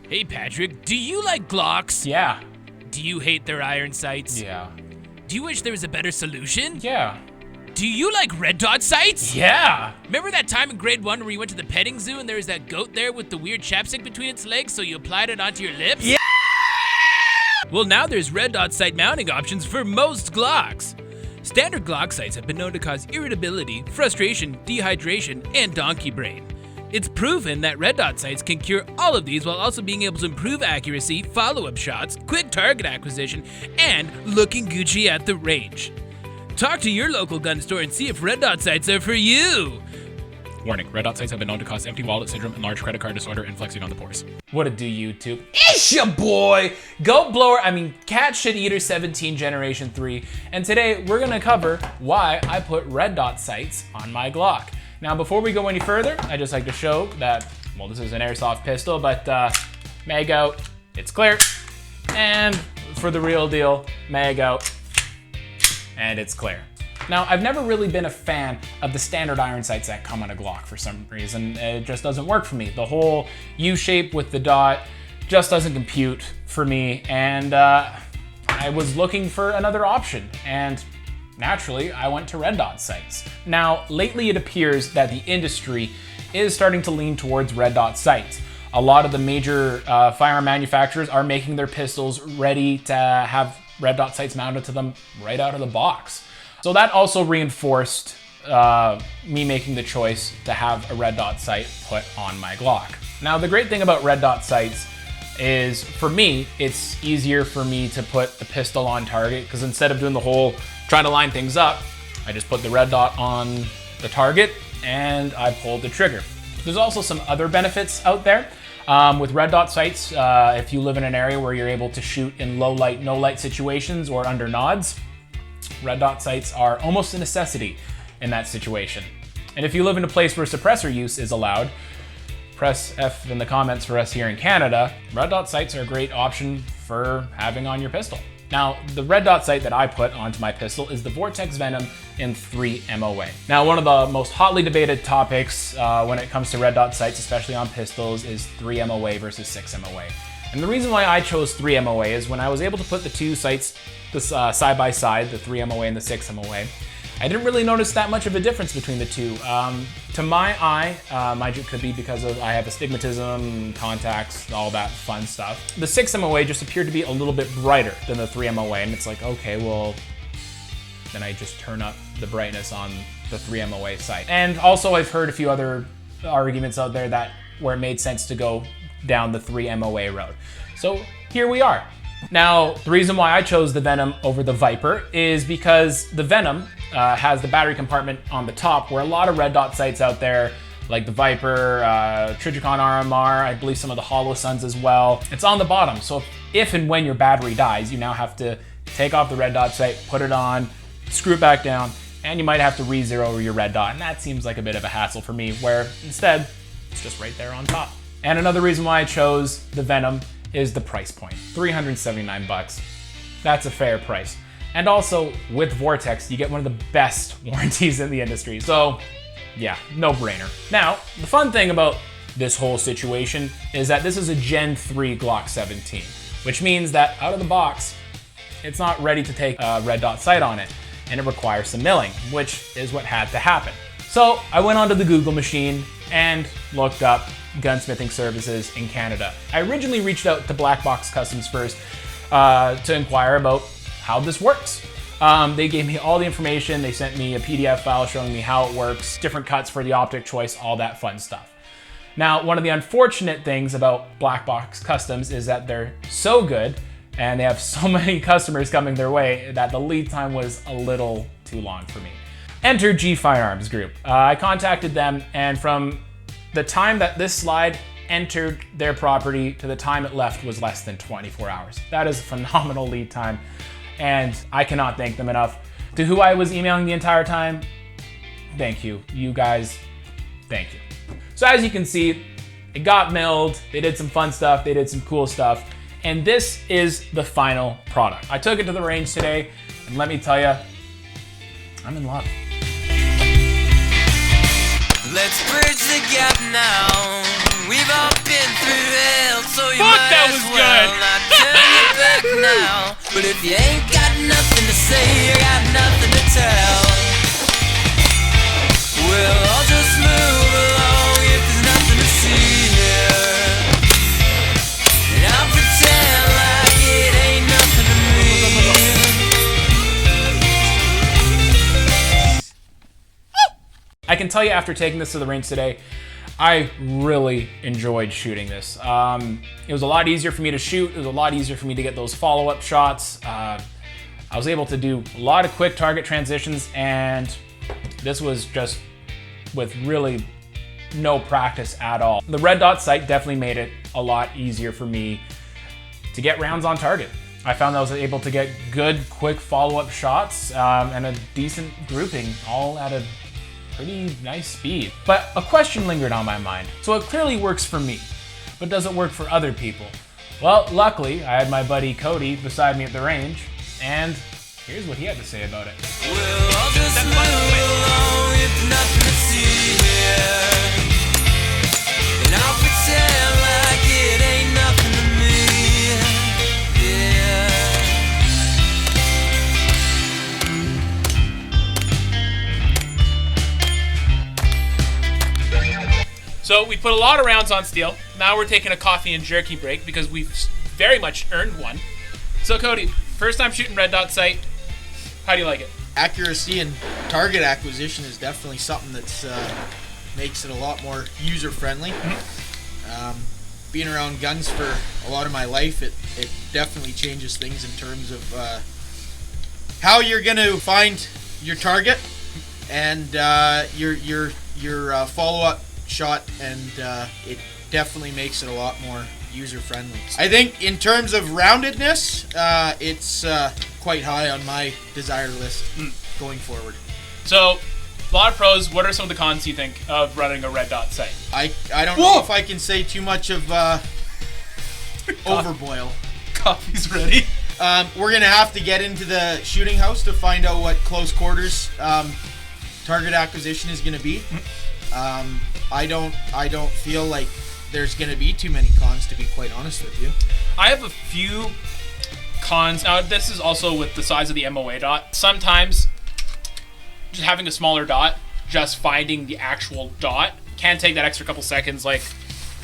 Hey Patrick, do you like Glocks? Yeah. Do you hate their iron sights? Yeah. Do you wish there was a better solution? Yeah. Do you like red dot sights? Yeah. Remember that time in grade 1 where you went to the petting zoo and there was that goat there with the weird chapstick between its legs, so you applied it onto your lips? Yeah. Well, now there's red dot sight mounting options for most Glocks. Standard Glock sights have been known to cause irritability, frustration, dehydration, and donkey brain. It's proven that red dot sights can cure all of these while also being able to improve accuracy, follow-up shots, quick target acquisition, and looking Gucci at the range. Talk to your local gun store and see if red dot sights are for you. Warning, red dot sights have been known to cause empty wallet syndrome, enlarged credit card disorder, and flexing on the pores. What it do, YouTube? It's your boy, Cat Shit Eater 17 Generation 3, and today we're gonna cover why I put red dot sights on my Glock. Now, before we go any further, I just like to show that, well, this is an airsoft pistol, but mag out, it's clear, and for the real deal, mag out, and it's clear. Now, I've never really been a fan of the standard iron sights that come on a Glock for some reason. It just doesn't work for me. The whole U-shape with the dot just doesn't compute for me, and I was looking for another option, and naturally, I went to red dot sights. Now, lately it appears that the industry is starting to lean towards red dot sights. A lot of the major firearm manufacturers are making their pistols ready to have red dot sights mounted to them right out of the box. So that also reinforced me making the choice to have a red dot sight put on my Glock. Now, the great thing about red dot sights is, for me, it's easier for me to put the pistol on target, because instead of doing the whole trying to line things up, I just put the red dot on the target and I pulled the trigger. There's also some other benefits out there. With red dot sights, if you live in an area where you're able to shoot in low light, no light situations or under nods, red dot sights are almost a necessity in that situation. And if you live in a place where suppressor use is allowed, press F in the comments for us here in Canada, red dot sights are a great option for having on your pistol. Now, the red dot sight that I put onto my pistol is the Vortex Venom in 3 MOA. Now, one of the most hotly debated topics when it comes to red dot sights, especially on pistols, is 3 MOA versus 6 MOA. And the reason why I chose 3 MOA is when I was able to put the two sights side by side, the 3 MOA and the 6 MOA, I didn't really notice that much of a difference between the two. To my eye, mind you, it could be because I have astigmatism, contacts, all that fun stuff. The 6 MOA just appeared to be a little bit brighter than the 3 MOA, and it's like, okay, well, then I just turn up the brightness on the 3 MOA sight. And also, I've heard a few other arguments out there where it made sense to go down the 3 MOA road. So here we are. Now, the reason why I chose the Venom over the Viper is because the Venom has the battery compartment on the top, where a lot of red dot sights out there, like the Viper, Trijicon RMR, I believe some of the Hollow Suns as well, it's on the bottom. So if and when your battery dies, you now have to take off the red dot sight, put it on, screw it back down, and you might have to re-zero your red dot, and that seems like a bit of a hassle for me, where instead, it's just right there on top. And another reason why I chose the Venom is the price point, $379. That's a fair price. And also, with Vortex, you get one of the best warranties in the industry. So yeah, no brainer. Now, the fun thing about this whole situation is that this is a Gen 3 Glock 17, which means that out of the box, it's not ready to take a red dot sight on it, and it requires some milling, which is what had to happen. So I went onto the Google machine and looked up gunsmithing services in Canada. I originally reached out to Black Box Customs first to inquire about how this works. They gave me all the information. They sent me a PDF file showing me how it works, different cuts for the optic choice, all that fun stuff. Now, one of the unfortunate things about Black Box Customs is that they're so good and they have so many customers coming their way that the lead time was a little too long for me. Enter G Firearms Group. I contacted them, and from the time that this slide entered their property to the time it left was less than 24 hours. That is a phenomenal lead time, and I cannot thank them enough. To who I was emailing the entire time, thank you. You guys, thank you. So as you can see, it got milled, they did some fun stuff, they did some cool stuff, and this is the final product. I took it to the range today, and let me tell you, I'm in love. Let's bridge the gap now. We've all been through hell, so you might was well, good. I turn you back now. But if you ain't got nothing to say, you got nothing to tell. Well, I'll just move along if there's nothing to see here. And I'll pretend like it ain't nothing to me. I can tell you after taking this to the range today, I really enjoyed shooting this. It was a lot easier for me to shoot. It was a lot easier for me to get those follow-up shots. I was able to do a lot of quick target transitions, and this was just with really no practice at all. The red dot sight definitely made it a lot easier for me to get rounds on target. I found that I was able to get good, quick follow-up shots and a decent grouping, all at a pretty nice speed. But a question lingered on my mind. So it clearly works for me, but does it work for other people? Well, luckily, I had my buddy Cody beside me at the range, and here's what he had to say about it. Well, I'll just move along if nothing to see here. And I'll pretend like it ain't nothing to me. Yeah. So we put a lot of rounds on steel. Now we're taking a coffee and jerky break because we've very much earned one. So Cody, first time shooting red dot sight. How do you like it? Accuracy and target acquisition is definitely something that's makes it a lot more user friendly. Being around guns for a lot of my life, it definitely changes things in terms of how you're going to find your target and your follow-up shot, and it definitely makes it a lot more user friendly. I think in terms of roundedness, it's quite high on my desire list going forward. So, a lot of pros. What are some of the cons you think of running a red dot sight? I don't know if I can say too much of overboil. Coffee's ready. We're gonna have to get into the shooting house to find out what close quarters target acquisition is gonna be. I don't feel like there's gonna be too many cons, to be quite honest with you. I have a few cons. Now, this is also with the size of the MOA dot. Sometimes just having a smaller dot, just finding the actual dot can take that extra couple seconds. Like,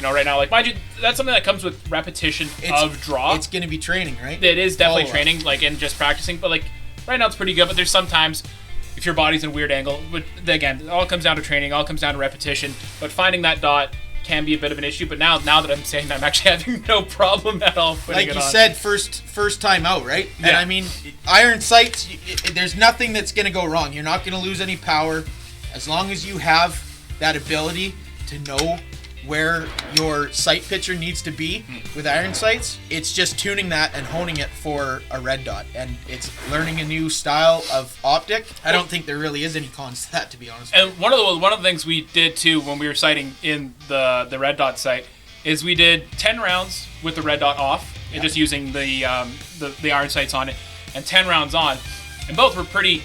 right now, like, mind you, that's something that comes with repetition of draw. It's gonna be training, right? It is definitely Follow-up. training, like, and just practicing. But like, right now it's pretty good. But there's sometimes if your body's in a weird angle, but again, it all comes down to training, all comes down to repetition. But finding that dot can be a bit of an issue. But now that I'm saying that, I'm actually having no problem at all putting Like it you on. said, first time out, right? And Yeah. I mean, iron sights, there's nothing that's going to go wrong. You're not going to lose any power as long as you have that ability to know where your sight picture needs to be with iron sights. It's just tuning that and honing it for a red dot, and it's learning a new style of optic. I don't think there really is any cons to that, to be honest. And one of the things we did too when we were sighting in the red dot sight is we did 10 rounds with the red dot off and just using the iron sights on it, and 10 rounds on, and both were pretty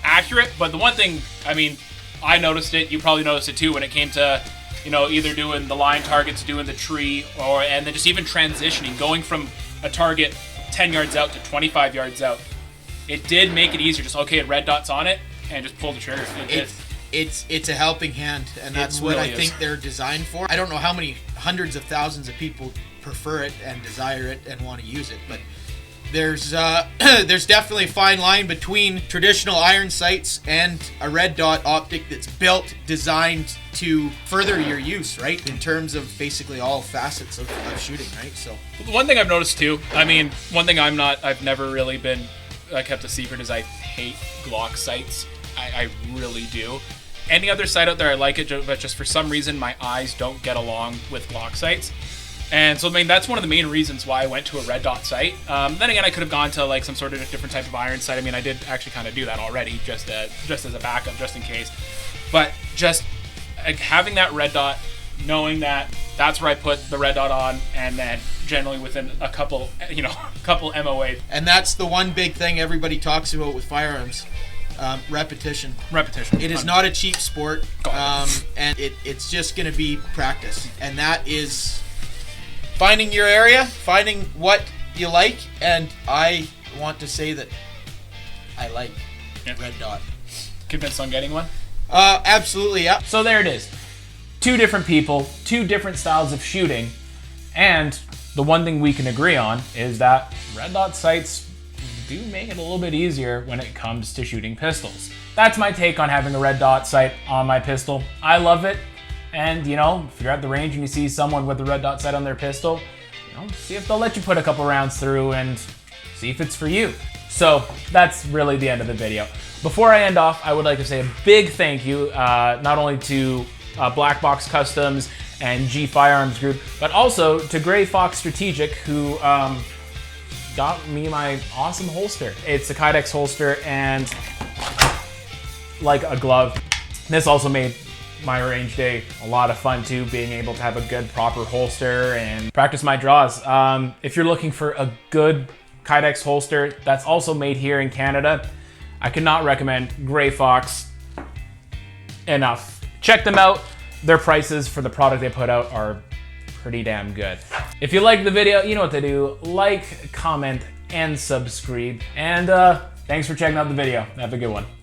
accurate. But the one thing, I mean, I noticed it, you probably noticed it too, when it came to either doing the line targets, doing the tree, and then just even transitioning, going from a target 10 yards out to 25 yards out. It did make it easier. Just, okay, red dot's on it, and just pull the trigger. It's a helping hand, and that's what I think they're designed for. I don't know how many hundreds of thousands of people prefer it and desire it and want to use it, but there's definitely a fine line between traditional iron sights and a red dot optic that's designed to further your use, right? In terms of basically all facets of shooting, right? So One thing I've noticed too, I mean, one thing I've never really been kept a secret is I hate Glock sights. I really do. Any other sight out there, I like it, but just for some reason, my eyes don't get along with Glock sights. And so, I mean, that's one of the main reasons why I went to a red dot sight. Then again, I could have gone to like some sort of different type of iron sight. I mean, I did actually kind of do that already, just as a backup, just in case. But just having that red dot, knowing that that's where I put the red dot on, and then generally within a couple MOA. And that's the one big thing everybody talks about with firearms. Repetition. It is not a cheap sport, and it's just going to be practice. And that is finding your area, finding what you like, and I want to say that I like red dot. Convinced on getting one? Absolutely, yeah. So there it is. 2 different people, 2 different styles of shooting, and the one thing we can agree on is that red dot sights do make it a little bit easier when it comes to shooting pistols. That's my take on having a red dot sight on my pistol. I love it, and you know, if you're at the range and you see someone with a red dot sight on their pistol, you know, see if they'll let you put a couple rounds through and see if it's for you. So that's really the end of the video. Before I end off, I would like to say a big thank you, not only to Black Box Customs and G Firearms Group, but also to Gray Fox Strategic, who got me my awesome holster. It's a Kydex holster and like a glove. This also made my range day a lot of fun too, being able to have a good proper holster and practice my draws. If you're looking for a good Kydex holster that's also made here in Canada, I cannot recommend Gray Fox enough. Check them out. Their prices for the product they put out are pretty damn good. If you liked the video, you know what to do. Like, comment, and subscribe. And thanks for checking out the video. Have a good one.